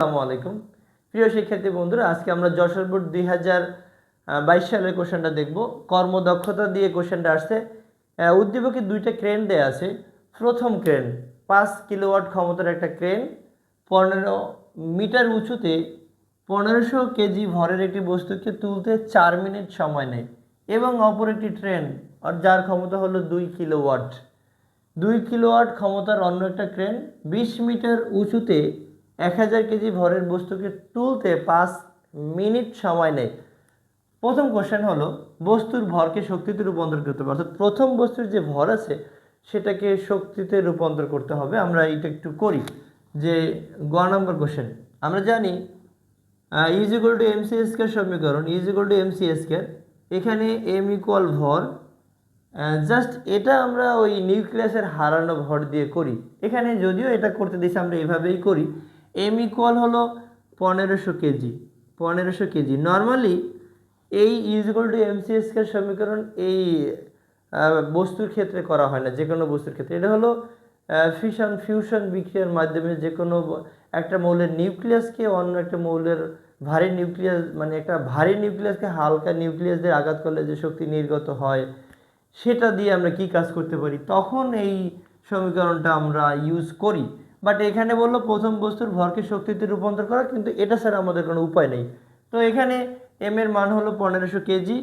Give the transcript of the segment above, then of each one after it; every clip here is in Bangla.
আসসালামু আলাইকুম প্রিয় শিক্ষার্থী বন্ধুরা, আজকে আমরা যশোর বোর্ড 2022 সালের কোশ্চেনটা দেখব। কর্মদক্ষতা দিয়ে কোশ্চেনটা আসছে। উদ্দীপকে দুইটা ক্রেন দেয়া আছে। প্রথম ক্রেন 5 কিলোওয়াট ক্ষমতার একটা ক্রেন 15 মিটার উঁচুতে 1500 কেজি ভরের একটি বস্তুকে তুলতে 4 মিনিট সময় নেয়, এবং অপর একটি ট্রেন যার ক্ষমতা হলো 2 কিলোওয়াট 2 কিলোওয়াট ক্ষমতার অন্য একটা ক্রেন 20 মিটার উঁচুতে 1000 কেজি ভরের বস্তুকে তুলতে 5 মিনিট সময় নেয়। প্রথম কোশ্চেন হলো বস্তুর ভরকে শক্তিতে রূপান্তর করতে হবে, অর্থাৎ প্রথম বস্তুর যে ভর আছে সেটাকে শক্তিতে রূপান্তর করতে হবে। আমরা এটা একটু করি যে গ নম্বর কোশ্চেন আমরা জানি is equal to m c square সমীকরণ, is equal to m c square. এখানে এম ইকুয়াল ভর, জাস্ট এটা আমরা ওই নিউক্লিয়াসের হারানো ভর দিয়ে করি। এখানে যদিও এটা করতে দিয়েছে আমরা এভাবেই করি। এম ইকুয়াল হলো 1500 KG 1500 KG. Normally E is equal to m c square সমীকরণ এই বস্তুর ক্ষেত্রে করা হয় না, যে কোনো বস্তুর ক্ষেত্রে। এটা হলো ফিউশন বিক্রিয়ার মাধ্যমে যে কোনো একটা মৌলের নিউক্লিয়াসকে অন্য একটা মৌলের ভারী নিউক্লিয়াস, মানে একটা ভারী নিউক্লিয়াসকে হালকা নিউক্লিয়াস দিয়ে আঘাত করলে যে শক্তি নির্গত হয় সেটা দিয়ে আমরা কি কাজ করতে পারি, তখন এই সমীকরণটা আমরা ইউজ করি। বাট এখানে বললো প্রথম বস্তুর ভরকে শক্তিতে রূপান্তর করা, কিন্তু এটা ছাড়া আমাদের কোনো উপায় নেই। তো এখানে এম এর মান হলো 1500 কেজি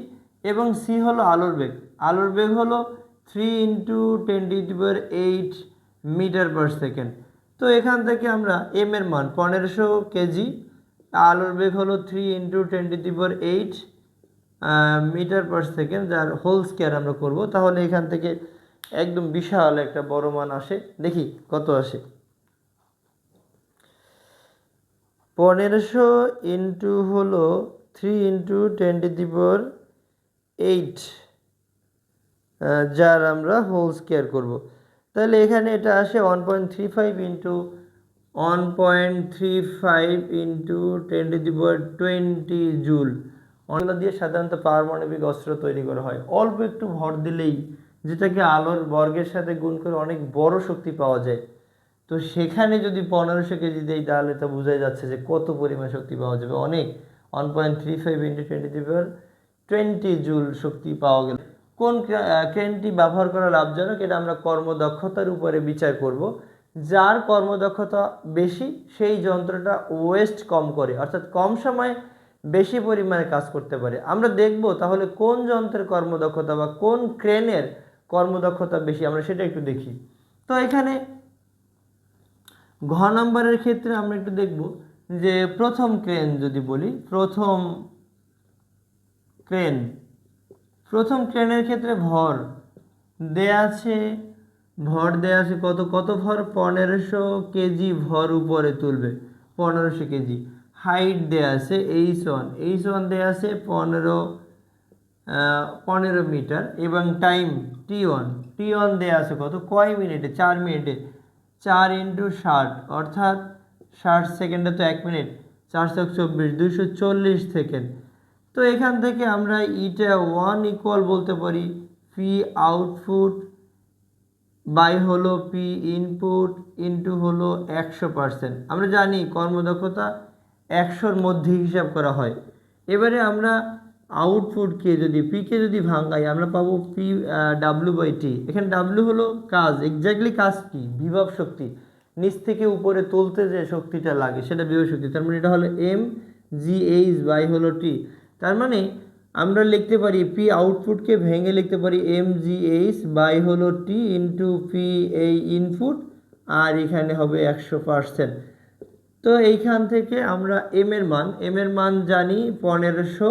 এবং সি হলো আলোর বেগ। আলোর বেগ হলো 3 × 10⁸ মিটার পার সেকেন্ড। তো এখান থেকে আমরা এম এর মান 1500 কেজি, আলোর বেগ হলো 3 × 10⁸ মিটার পার সেকেন্ড, যার হোল স্কয়ার আমরা করব। তাহলে এখান থেকে একদম বিশাল একটা বড় মান আসে। দেখি কত আসে। 1500 ইন্টু হলো 3 × 10⁸, যার আমরা হোল স্কয়ার করব। তাহলে এখানে এটা আসে 1.35 ইন্টু 1.35 ইন্টু 10⁻20 জুল। অন্য দিয়ে সাধারণত পারমাণবিক অস্ত্র তৈরি করা হয়। অল্প একটু ভর দিলেই, যেটাকে আলোর বর্গের সাথে গুণ করে অনেক বড় শক্তি পাওয়া যায়। তো সেখানে যদি 1500 কেজি দেই তাহলে তো বোঝাই যাচ্ছে যে কত পরিমাণ শক্তি পাওয়া যাবে। অনেক 1.35 ইন্টু 10⁻20 জুল শক্তি পাওয়া গেল। কোন ক্রেনটি ব্যবহার করা লাভজনক, এটা আমরা কর্মদক্ষতার উপরে বিচার করব। যার কর্মদক্ষতা বেশি সেই যন্ত্রটা ওয়েস্ট কম করে, অর্থাৎ কম সময়ে বেশি পরিমাণে কাজ করতে পারে। আমরা দেখব তাহলে কোন যন্ত্রের কর্মদক্ষতা বা কোন ক্রেনের কর্মদক্ষতা বেশি, আমরা সেটা একটু দেখি। তো এখানে ঘ নম্বরের ক্ষেত্রে আমরা একটু দেখব যে প্রথম ক্রেন যদি বলি, প্রথম ক্রেনের ক্ষেত্রে ভর দেয়া আছে, কত ভর 1500 কেজি ভর উপরে তুলবে 1500 কেজি। হাইট দেয়া আছে h1 দেয়া আছে 15 মিটার, এবং টাইম t1 দেয়া আছে কত, কয় মিনিটে, 4 মিনিটে। 4 × 60 অর্থাৎ 60 সেকেন্ডে তো 1 মিনিট, 4 × 24 240 সেকেন্ড। তো এখান থেকে আমরা ইটা 1 ইকুয়াল বলতে পারি পি আউটপুট বাই হলো পি ইনপুট ইন্টু হলো 100%। আমরা জানি কর্মদক্ষতা 100-র মধ্যে হিসাব করা হয়। এবারে আমরা আউটপুটকে যদি পিকে যদি ভাঙাই আমরা পাবো পি ডাব্লিউ/টি। এখানে ডাব্লিউ হলো কাজ, এক্স্যাক্টলি কাজ কি, বিভব শক্তি, নিচ থেকে উপরে তুলতে যে শক্তিটা লাগে সেটা বিভব শক্তি। তার মানে এটা হলো এম জি এইচ বাই হলো টি। তার মানে আমরা লিখতে পারি পি আউটপুটকে ভেঙে লিখতে পারি এম জি এইচ বাই হলো টি ইন্টু পি এই ইনপুট, আর এখানে হবে 100%। তো এইখান থেকে আমরা এম এর মান জানি 1500,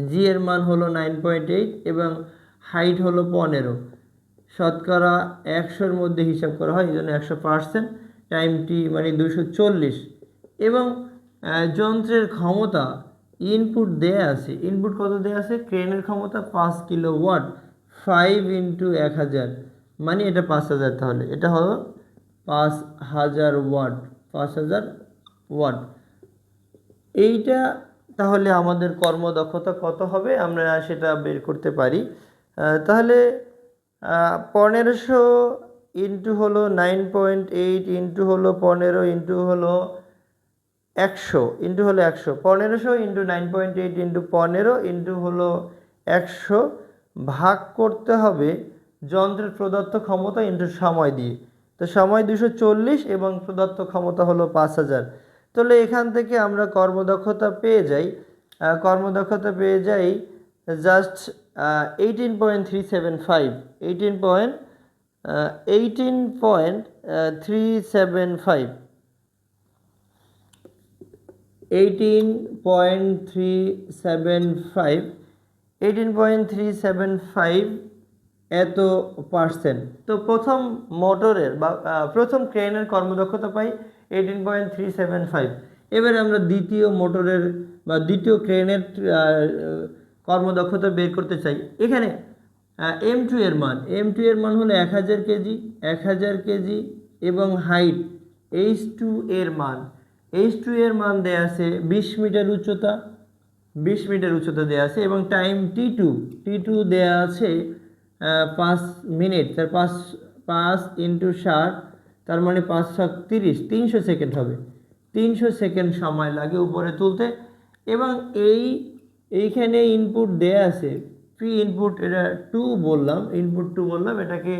জি এর মান হলো 9.8 এবং হাইট হলো 15। শতকরা 100-র মধ্যে হিসাব করা হয়, এই জন্য 100%। টাইম টি মানে 240, এবং যন্ত্রের ক্ষমতা ইনপুট দেয়া আছে, ইনপুট কত দেয়া আছে, ক্রেনের ক্ষমতা 5 কিলোওয়াট 5 × 1000 মানে এটা 5000। তাহলে এটা হলো 5000 ওয়াট। এইটা তাহলে আমাদের কর্মদক্ষতা কত হবে আমরা সেটা বের করতে পারি। তাহলে 1500 ইন্টু হলো 9.8 ইন্টু হলো 15 ইন্টু হলো 100 ইন্টু হলো 100, 1500 ইন্টু 9.8 ইন্টু 15 ইন্টু হলো 100 ভাগ করতে হবে যন্ত্রের প্রদত্ত ক্ষমতা ইন্টু সময় দিয়ে। তো সময় 240 এবং প্রদত্ত ক্ষমতা হলো 5000। তাহলে এখান থেকে আমরা কর্মদক্ষতা পেয়ে যাই জাস্ট 18.375 18.375 18.375 এত পার্সেন্ট। তো প্রথম মোটরের বা প্রথম ক্রেনের কর্মদক্ষতা পাই 18.375। এবার আমরা দ্বিতীয় মোটরের বা দ্বিতীয় ক্রেনের কর্মদক্ষতা বের করতে চাই। এখানে M2 এর মান হলো 1000 কেজি, 1000 কেজি এবং হাইট H2 এর মান দেয়া আছে 20 মিটার উচ্চতা, 20 মিটার উচ্চতা দেয়া আছে এবং টাইম T2 দেয়া আছে 5 মিনিট। তার 5 ইন্টু 60 তার মানে 5 30, 300 সেকেন্ড হবে। 300 সেকেন্ড সময় লাগে উপরে তুলতে। এবং এইখানে ইনপুট দেয়া আছে পি ইনপুট, এটা ইনপুট 2 বললাম, এটাকে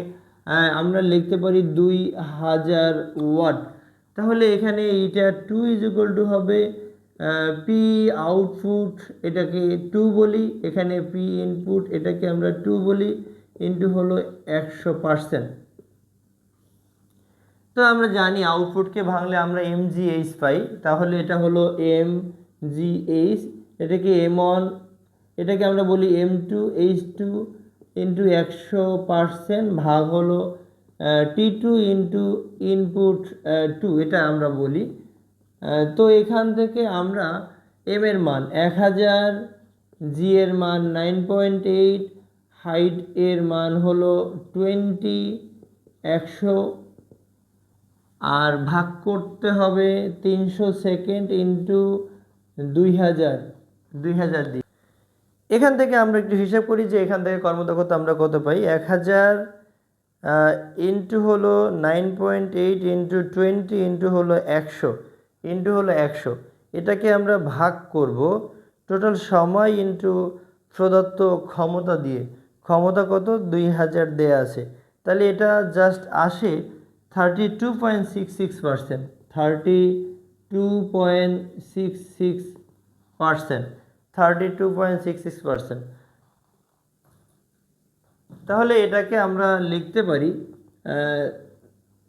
আমরা লিখতে পারি 2000 ওয়াট। তাহলে এখানে এইটা 2 ইজ ইকুয়াল টু হবে পি আউটপুট, এটাকে 2 বলি, এখানে পি ইনপুট এটাকে আমরা 2 বলি, ইন্টু হলো 100%। তো আমরা জানি আউটপুটকে ভাঙলে আমরা এমজিএইচ পাই। তাহলে এটা হলো এমজিএইচ, এটাকে M1, এটাকে আমরা বলি M2H2 ইন্টু 100% ভাগ হলো T2 ইন্টু ইনপুট 2, এটা আমরা বলি। তো এখান থেকে আমরা এম এর মান 1000, জি এর মান 9.8, হাইট এর মান হলো 20, 100 আর ভাগ করতে হবে 300 সেকেন্ড ইন্টু 2000 দিয়ে। এখান থেকে আমরা একটু হিসাব করি যে এখান থেকে কর্মদক্ষতা আমরা কত পাই। 1000 ইন্টু হলো 9.8 ইন্টু 20 ইন্টু হলো 100 এটাকে আমরা ভাগ করব টোটাল সময় ইন্টু প্রদত্ত ক্ষমতা দিয়ে। ক্ষমতা কত? 2000 দেয়া আছে। তাহলে এটা জাস্ট আসে 32.66%, 32.66%। তাহলে এটাকে আমরা লিখতে পারি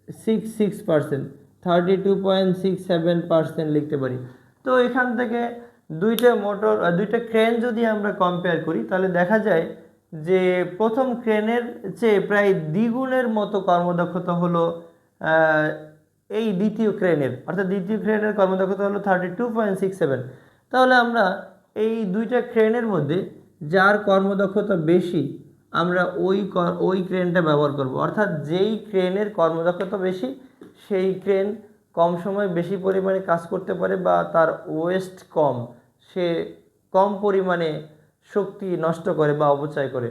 66%, 32.67% লিখতে পারি। তো এখান থেকে দুইটা ক্রেন যদি আমরা কম্পেয়ার করি তাহলে দেখা যায় যে প্রথম ক্রেনের চেয়ে প্রায় দ্বিগুণের মতো কর্মদক্ষতা হলো এই দ্বিতীয় ক্রেনের, অর্থাৎ দ্বিতীয় ক্রেনের কর্মদক্ষতা হলো 32.67। তাহলে আমরা এই দুইটা ক্রেনের মধ্যে যার কর্মদক্ষতা বেশি আমরা ওই ক্রেনটা ব্যবহার করব, অর্থাৎ যেই ক্রেনের কর্মদক্ষতা বেশি সেই ক্রেন কম সময়ে বেশি পরিমাণে কাজ করতে পারে বা তার ওয়েস্ট কম, সে কম পরিমাণে শক্তি নষ্ট করে বা অপচয় করে।